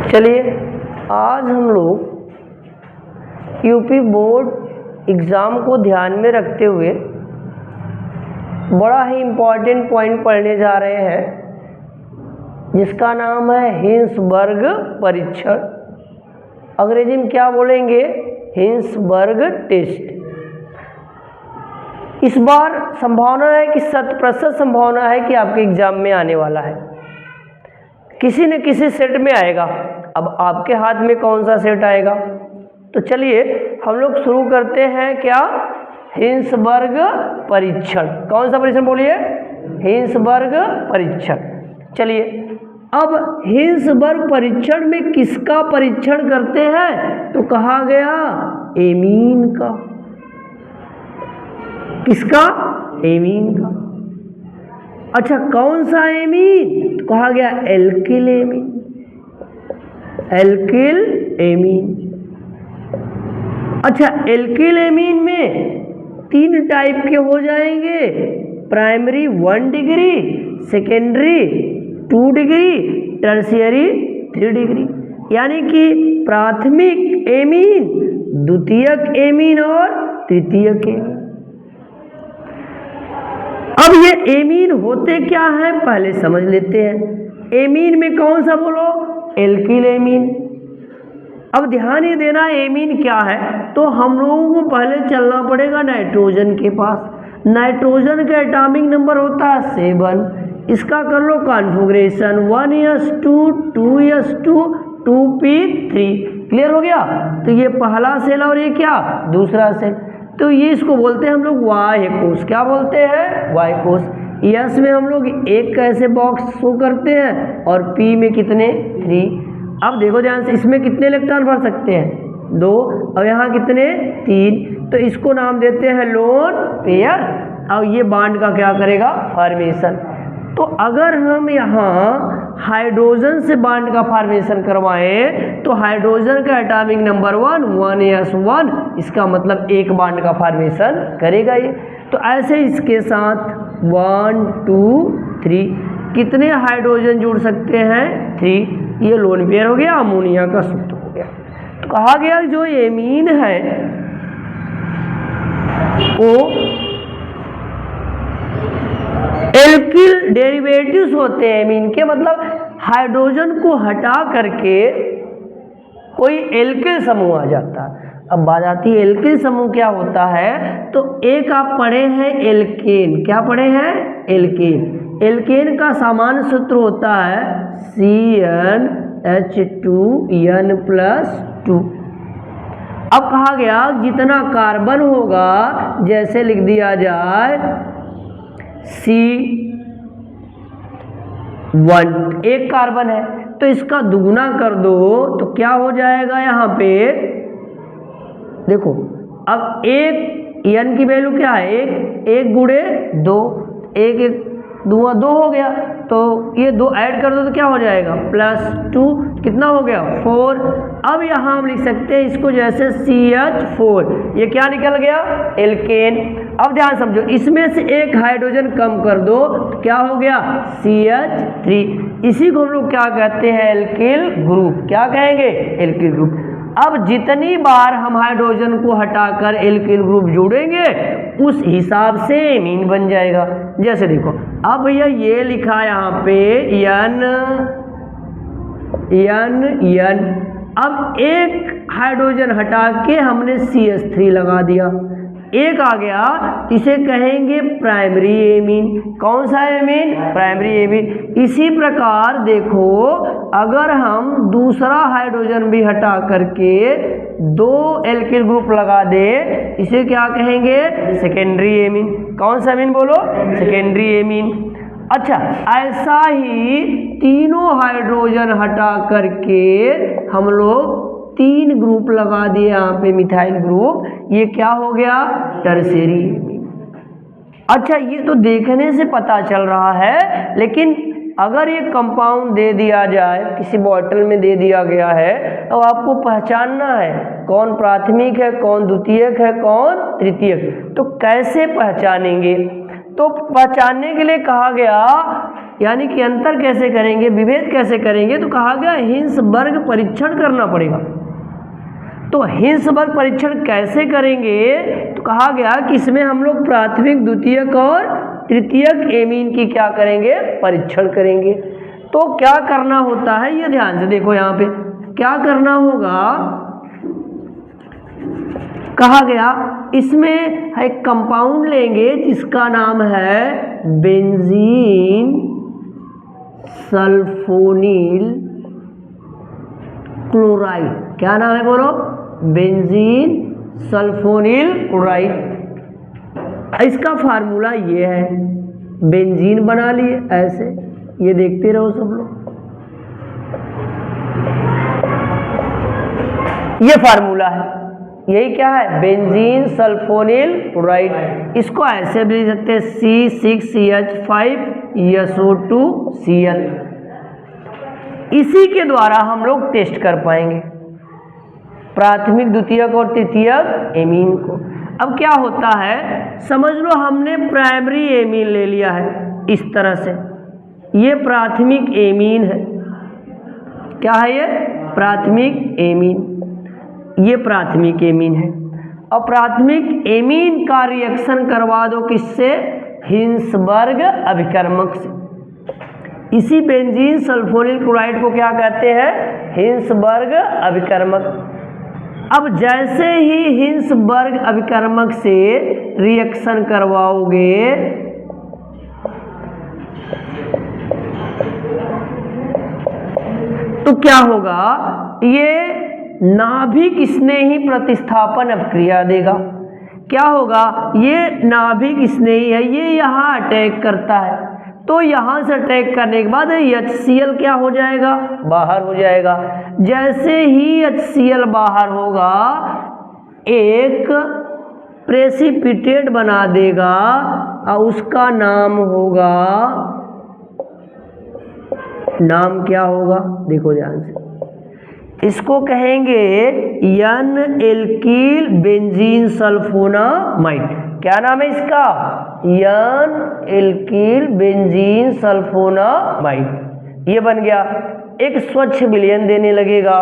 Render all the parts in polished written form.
चलिए आज हम लोग यूपी बोर्ड एग्ज़ाम को ध्यान में रखते हुए बड़ा ही इम्पॉर्टेंट पॉइंट पढ़ने जा रहे हैं जिसका नाम है हिंसबर्ग परीक्षण। अंग्रेजी में क्या बोलेंगे? Hinsberg test. इस बार संभावना है कि 100% संभावना है कि आपके एग्ज़ाम में आने वाला है, किसी न किसी सेट में आएगा। अब आपके हाथ में कौन सा सेट आएगा? तो चलिए हम लोग शुरू करते हैं। क्या? हिंसबर्ग परीक्षण। कौन सा परीक्षण बोलिए? हिंसबर्ग परीक्षण। चलिए अब हिंसबर्ग परीक्षण में किसका परीक्षण करते हैं? तो कहा गया एमीन का। किसका? एमीन का। अच्छा कौन सा एमीन? तो कहा गया एल्किल एमीन। Alkyl amine. अच्छा एल्किल एमीन में 3 टाइप के हो जाएंगे। Primary 1 degree, secondary 2 degree, tertiary 3 degree. यानी कि प्राथमिक एमीन, द्वितीयक एमीन और तृतीयक एमीन। अब ये एमीन होते क्या है पहले समझ लेते हैं। एमीन में कौन सा बोलो? Alkyl amine. अब ध्यान ये देना एमीन क्या है, तो हम लोगों को पहले चलना पड़ेगा नाइट्रोजन के पास। नाइट्रोजन का एटॉमिक नंबर होता है 7। इसका कर लो configuration 1s2 2s2 2p3। Clear हो गया? तो ये पहला सेल और ये क्या? दूसरा सेल। तो ये इसको बोलते हैं हम लोग वाह्य कोश। क्या बोलते हैं? वाह्य कोश। यस में हम लोग एक कैसे बॉक्स शो करते हैं और पी में कितने? 3। अब देखो ध्यान से, इसमें कितने इलेक्ट्रॉन भर सकते हैं? 2। और यहाँ कितने? 3। तो इसको नाम देते हैं लोन पेयर। और ये बॉन्ड का क्या करेगा? फॉर्मेशन। तो अगर हम यहाँ हाइड्रोजन से बॉन्ड का फॉर्मेशन करवाएं तो हाइड्रोजन का एटॉमिक नंबर 1s1। इसका मतलब एक बॉन्ड का फॉर्मेशन करेगा ये। तो ऐसे इसके साथ 1 2 3 कितने हाइड्रोजन जुड़ सकते हैं? 3। ये लोन पेयर हो गया, अमोनिया का सूत्र हो गया। तो कहा गया जो एमीन है वो एल्किल डेरिवेटिव्स होते हैं एमीन के। मतलब हाइड्रोजन को हटा करके कोई एल्किल समूह आ जाता है। अब बात आती है एल्किल समूह क्या होता है। तो एक आप पढ़े हैं एल्केन। क्या पढ़े हैं? एल्केन। एल्केन का सामान्य सूत्र होता है CnH2n+2। अब कहा गया जितना कार्बन होगा, जैसे लिख दिया जाए C1, एक कार्बन है तो इसका दुगुना कर दो तो क्या हो जाएगा? यहाँ पे देखो अब एक n की वैल्यू क्या है? 1 गुणे 2, 1 2 2 हो गया। तो ये 2 ऐड कर दो तो क्या हो जाएगा? +2। कितना हो गया? 4। अब यहाँ हम लिख सकते हैं इसको जैसे CH4। ये क्या निकल गया? एल्केन। अब ध्यान समझो, इसमें से एक हाइड्रोजन कम कर दो तो क्या हो गया? CH3। इसी को हम लोग क्या कहते हैं? Alkyl group. क्या कहेंगे? Alkyl group. अब जितनी बार हम हाइड्रोजन को हटाकर एल्किल ग्रुप जोड़ेंगे उस हिसाब से एमीन बन जाएगा। जैसे देखो अब भैया ये लिखा यहाँ पे N। अब एक हाइड्रोजन हटा के हमने CH3 लगा दिया, एक आ गया, इसे कहेंगे प्राइमरी एमीन। कौन सा एमीन? Primary amine. इसी प्रकार देखो अगर हम दूसरा हाइड्रोजन भी हटा करके 2 एल्किल ग्रुप लगा दे, इसे क्या कहेंगे? Secondary amine. कौन सा एमीन बोलो? Secondary amine. अच्छा ऐसा ही तीनों हाइड्रोजन हटा करके हम लोग 3 ग्रुप लगा दिए यहाँ पे मिथाइल ग्रुप, ये क्या हो गया? टर्शियरी। अच्छा ये तो देखने से पता चल रहा है, लेकिन अगर ये कंपाउंड दे दिया जाए, किसी बॉटल में दे दिया गया है, तो आपको पहचानना है कौन प्राथमिक है, कौन द्वितीयक है, कौन तृतीयक। तो कैसे पहचानेंगे? तो पहचानने के लिए कहा गया यानी कि अंतर कैसे करेंगे, विभेद कैसे करेंगे, तो कहा गया हिंसबर्ग परीक्षण करना पड़ेगा। तो हिंसबर्ग परीक्षण कैसे करेंगे, तो कहा गया कि इसमें हम लोग प्राथमिक, द्वितीयक और तृतीयक एमीन की क्या करेंगे, परीक्षण करेंगे। तो क्या करना होता है ये ध्यान से देखो, यहाँ पे क्या करना होगा, कहा गया इसमें एक कंपाउंड लेंगे जिसका नाम है बेंजीन सल्फोनिल क्लोराइड। क्या नाम है बोलो, बेंजीन सल्फोनिल क्लोराइड। इसका फार्मूला ये है, बेंजीन बना लिए ऐसे, ये देखते रहो सब लोग, ये फार्मूला है, यही क्या है, बेंजीन सल्फोनिल क्लोराइड। इसको ऐसे भी लिख सकते हैं C6H5SO2Cl। इसी के द्वारा हम लोग टेस्ट कर पाएंगे प्राथमिक, द्वितीयक और तृतीयक एमीन को। अब क्या होता है, समझ लो हमने प्राइमरी एमीन ले लिया है इस तरह से, ये प्राथमिक एमीन है, क्या है ये, प्राथमिक एमीन, ये प्राथमिक एमीन है। और प्राथमिक एमीन का रिएक्शन करवा दो किससे, हिंसबर्ग अभिकर्मक से। इसी बेंजीन सल्फोनिल क्लोराइड को क्या कहते हैं, हिंसबर्ग अभिकर्मक। अब जैसे ही हिंसबर्ग अभिकर्मक से रिएक्शन करवाओगे तो क्या होगा, ये नाभिक स्नेही प्रतिस्थापन अभिक्रिया देगा। क्या होगा, ये नाभिक स्नेही है, ये यहाँ अटैक करता है, तो यहाँ से अटैक करने के बाद HCl क्या हो जाएगा, बाहर हो जाएगा। जैसे ही HCl बाहर होगा एक प्रेसिपिटेट बना देगा और उसका नाम होगा, नाम क्या होगा, देखो ध्यान से, इसको कहेंगे N एल्किल बेंजीन सल्फोनामाइड। क्या नाम है इसका, N एल्किल बेंजीन सल्फोनामाइड। ये बन गया, एक स्वच्छ विलयन देने लगेगा।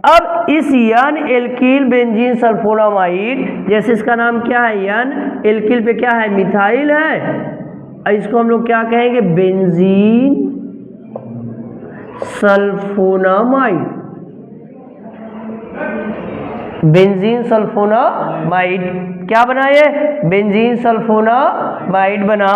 अब इस N एल्किल बेंजीन सल्फोनामाइड, जैसे इसका नाम क्या है, N एल्किल पे क्या है, मिथाइल है, इसको हम लोग क्या कहेंगे, बेंजीन सल्फोनामाइड, बेंजीन सल्फोनामाइड। क्या बना ये, बेंजीन सल्फोनामाइड बना।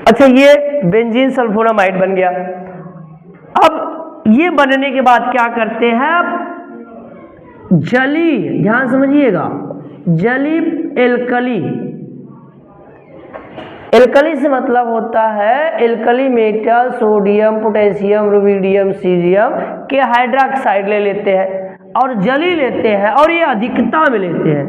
अच्छा, ये बेंजीन सल्फोनामाइड बन गया। अब ये बनने के बाद क्या करते हैं, अब जली, ध्यान समझिएगा, जली एल्कली, एल्कली से मतलब होता है alkali metal, sodium, potassium, rubidium, caesium के हाइड्रोक्साइड ले लेते हैं और जली लेते हैं, और ये अधिकता में लेते हैं।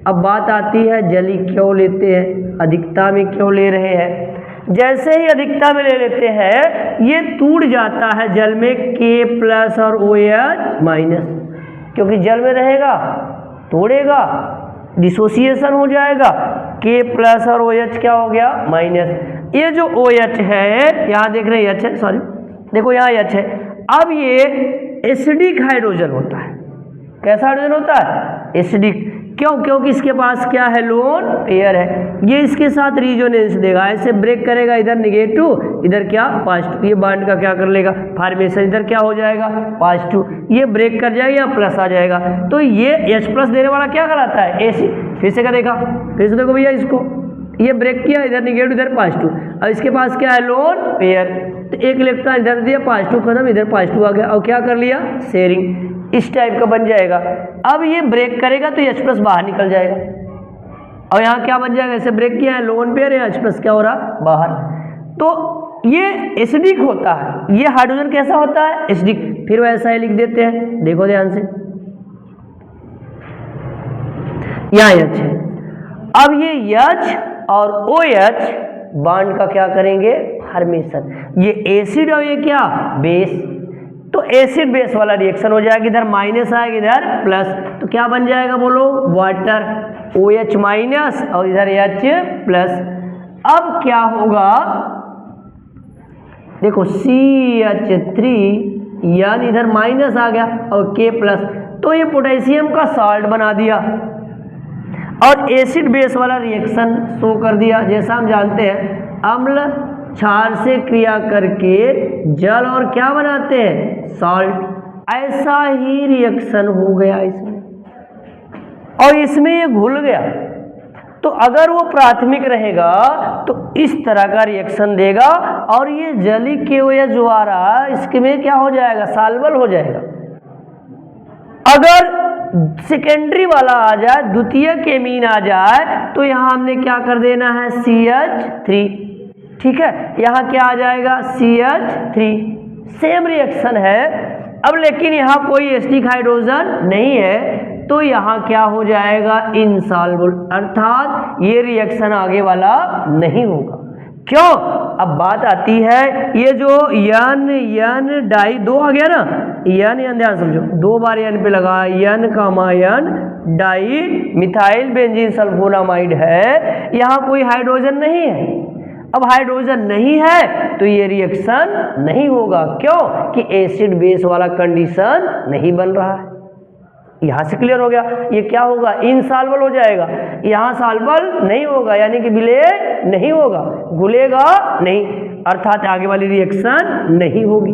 अब बात आती है जली क्यों लेते हैं, अधिकता में क्यों ले रहे हैं। जैसे ही अधिकता में ले लेते हैं ये टूट जाता है जल में K+ और OH-, क्योंकि जल में रहेगा तोड़ेगा, डिसोसिएशन हो जाएगा, K+ और OH क्या हो गया, माइनस। ये जो OH है, यहाँ देख रहे हैं H है, सॉरी देखो यहाँ H है। अब ये एसिडिक हाइड्रोजन होता है, कैसा हाइड्रोजन होता है, एसिडिक। क्यों, क्योंकि इसके पास क्या है, लोन पेयर है, ये इसके साथ रिजोनेंस देगा, ऐसे ब्रेक करेगा, इधर निगेटिव इधर क्या पॉजिटिव, ये बॉन्ड का क्या कर लेगा, फॉर्मेशन, इधर क्या हो जाएगा, पॉजिटिव, ये ब्रेक कर जाएगा या प्लस आ जाएगा। तो ये H+ देने वाला क्या कराता है, एसिड। फिर से क्या देखा, फिर से देखो भैया, इसको ये ब्रेक किया, इधर निगेटिव इधर पॉजिटिव, अब इसके पास क्या है, लोन पेयर, तो एक इलेक्ट्रॉन इधर दिया, पॉजिटिव खत्म, इधर पॉजिटिव आ गया, और क्या कर लिया, शेयरिंग, इस टाइप का बन जाएगा। अब ये ब्रेक करेगा तो H+ बाहर निकल जाएगा, और यहाँ क्या बन जाएगा, ऐसे ब्रेक किया है, लोन पेयर है, H+ क्या हो रहा, बाहर। तो ये एसिडिक होता है, ये हाइड्रोजन कैसा होता है, एसिडिक। फिर वैसा ही लिख देते हैं, देखो ध्यान से, यहाँ H है। अब ये H और OH बॉन्ड का क्या करेंगे, फॉर्मेशन, ये एसिड और ये क्या, बेस। तो एसिड बेस वाला रिएक्शन हो जाएगा, इधर माइनस आएगा इधर प्लस, तो क्या बन जाएगा बोलो, वाटर, OH माइनस और इधर H प्लस। अब क्या होगा देखो CH3 यानी इधर माइनस आ गया और K प्लस, तो ये पोटेशियम का साल्ट बना दिया और एसिड बेस वाला रिएक्शन शो कर दिया। जैसा हम जानते हैं अम्ल क्षार से क्रिया करके जल और क्या बनाते हैं, साल्ट, ऐसा ही रिएक्शन हो गया इसमें और इसमें ये घुल गया। तो अगर वो प्राथमिक रहेगा तो इस तरह का रिएक्शन देगा और ये जलीय केवय जो आ रहा है इसमें क्या हो जाएगा, सॉल्युबल हो जाएगा। अगर सेकेंडरी वाला आ जाए, द्वितीयक एमीन आ जाए, तो यहाँ हमने क्या कर देना है, CH3, ठीक है, यहाँ क्या आ जाएगा CH3, सेम रिएक्शन है। अब लेकिन यहाँ कोई एसिडिक हाइड्रोजन नहीं है तो यहाँ क्या हो जाएगा, इनसॉल्युबल, अर्थात ये रिएक्शन आगे वाला नहीं होगा। क्यों, अब बात आती है ये जो यन डाई दो आ गया ना, यन ध्यान समझो, दो बार यन पे लगा, यन डाई मिथाइल बेंजीन सल्फोनामाइड है, यहाँ कोई हाइड्रोजन नहीं है। अब हाइड्रोजन नहीं है तो ये रिएक्शन नहीं होगा, क्यों कि एसिड बेस वाला कंडीशन नहीं बन रहा है। यहां से क्लियर हो गया, ये क्या होगा, इनसॉल्युबल हो जाएगा, यहां सॉल्युबल नहीं होगा यानी कि विलेय नहीं होगा, घुलेगा नहीं, अर्थात आगे वाली रिएक्शन नहीं होगी,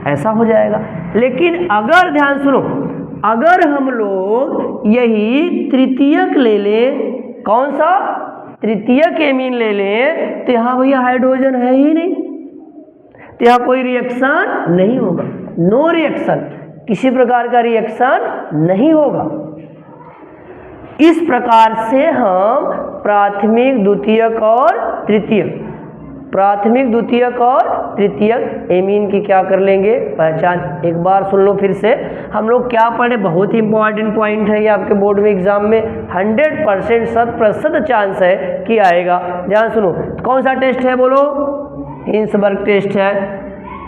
ऐसा हो जाएगा। लेकिन अगर ध्यान सुनो, अगर हम लोग यही तृतीयक ले लें, कौन सा, तृतीयक एमीन ले लें, तो यहाँ भैया हाइड्रोजन है ही नहीं, तो यहाँ कोई रिएक्शन नहीं होगा, नो रिएक्शन, किसी प्रकार का रिएक्शन नहीं होगा। इस प्रकार से हम प्राथमिक, द्वितीयक और तृतीयक, प्राथमिक, द्वितीयक और तृतीयक एमीन की क्या कर लेंगे, पहचान। एक बार सुन लो फिर से, हम लोग क्या पढ़े, बहुत ही इंपॉर्टेंट पॉइंट है ये, आपके बोर्ड में एग्जाम में 100% 100% चांस है कि आएगा। ध्यान सुनो, कौन सा टेस्ट है बोलो, हिंसबर्ग टेस्ट है,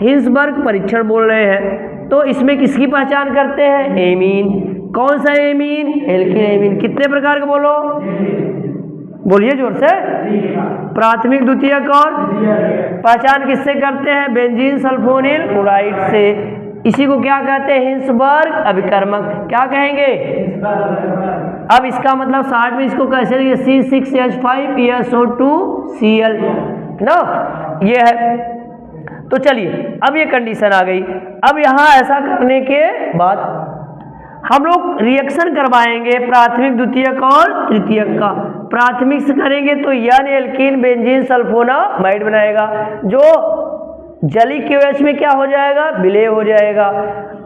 हिंसबर्ग परीक्षण बोल रहे हैं। तो इसमें किसकी पहचान करते हैं, एमीन, कौन सा एमीन, एल्किल एमीन, कितने प्रकार का बोलो, बोलिए जोर से, प्राथमिक, द्वितीयक और पहचान किससे करते हैं, बेंजीन सल्फोनिल क्लोराइड से। इसी को क्या कहते हैं, हिंसबर्ग अभिकर्मक, क्या कहेंगे। अब इसका मतलब शॉर्ट में इसको कैसे लिखेंगे, C6H5PSO2Cl ना, ये है। तो चलिए अब ये कंडीशन आ गई। अब यहाँ ऐसा करने के बाद हम लोग रिएक्शन करवाएंगे प्राथमिक, द्वितीयक और तृतीयक का। प्राथमिक से करेंगे तो यन एल्कीन बेंजीन सल्फोनामाइड बनाएगा, जो जलीय केवच में क्या हो जाएगा, विलेय हो जाएगा।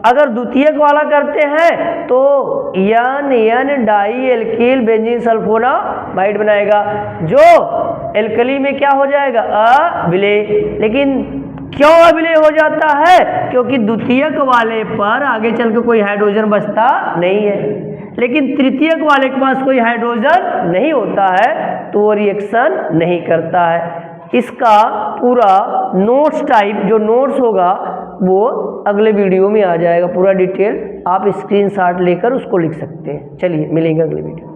अगर द्वितीयक वाला करते हैं तो यन डाई एल्कील बेंजीन सल्फोनामाइड बनाएगा, जो एल्कली में क्या हो जाएगा, अविलेय। लेकिन क्यों अविलेय हो जाता है, क्योंकि द्वितीयक वाले पर आगे चल के कोई हाइड्रोजन बचता नहीं है, लेकिन तृतीयक वाले के पास कोई हाइड्रोजन नहीं होता है तो वो रिएक्शन नहीं करता है। इसका पूरा नोट्स टाइप जो नोट्स होगा वो अगले वीडियो में आ जाएगा, पूरा डिटेल आप स्क्रीनशॉट लेकर उसको लिख सकते हैं। चलिए मिलेंगे अगले वीडियो।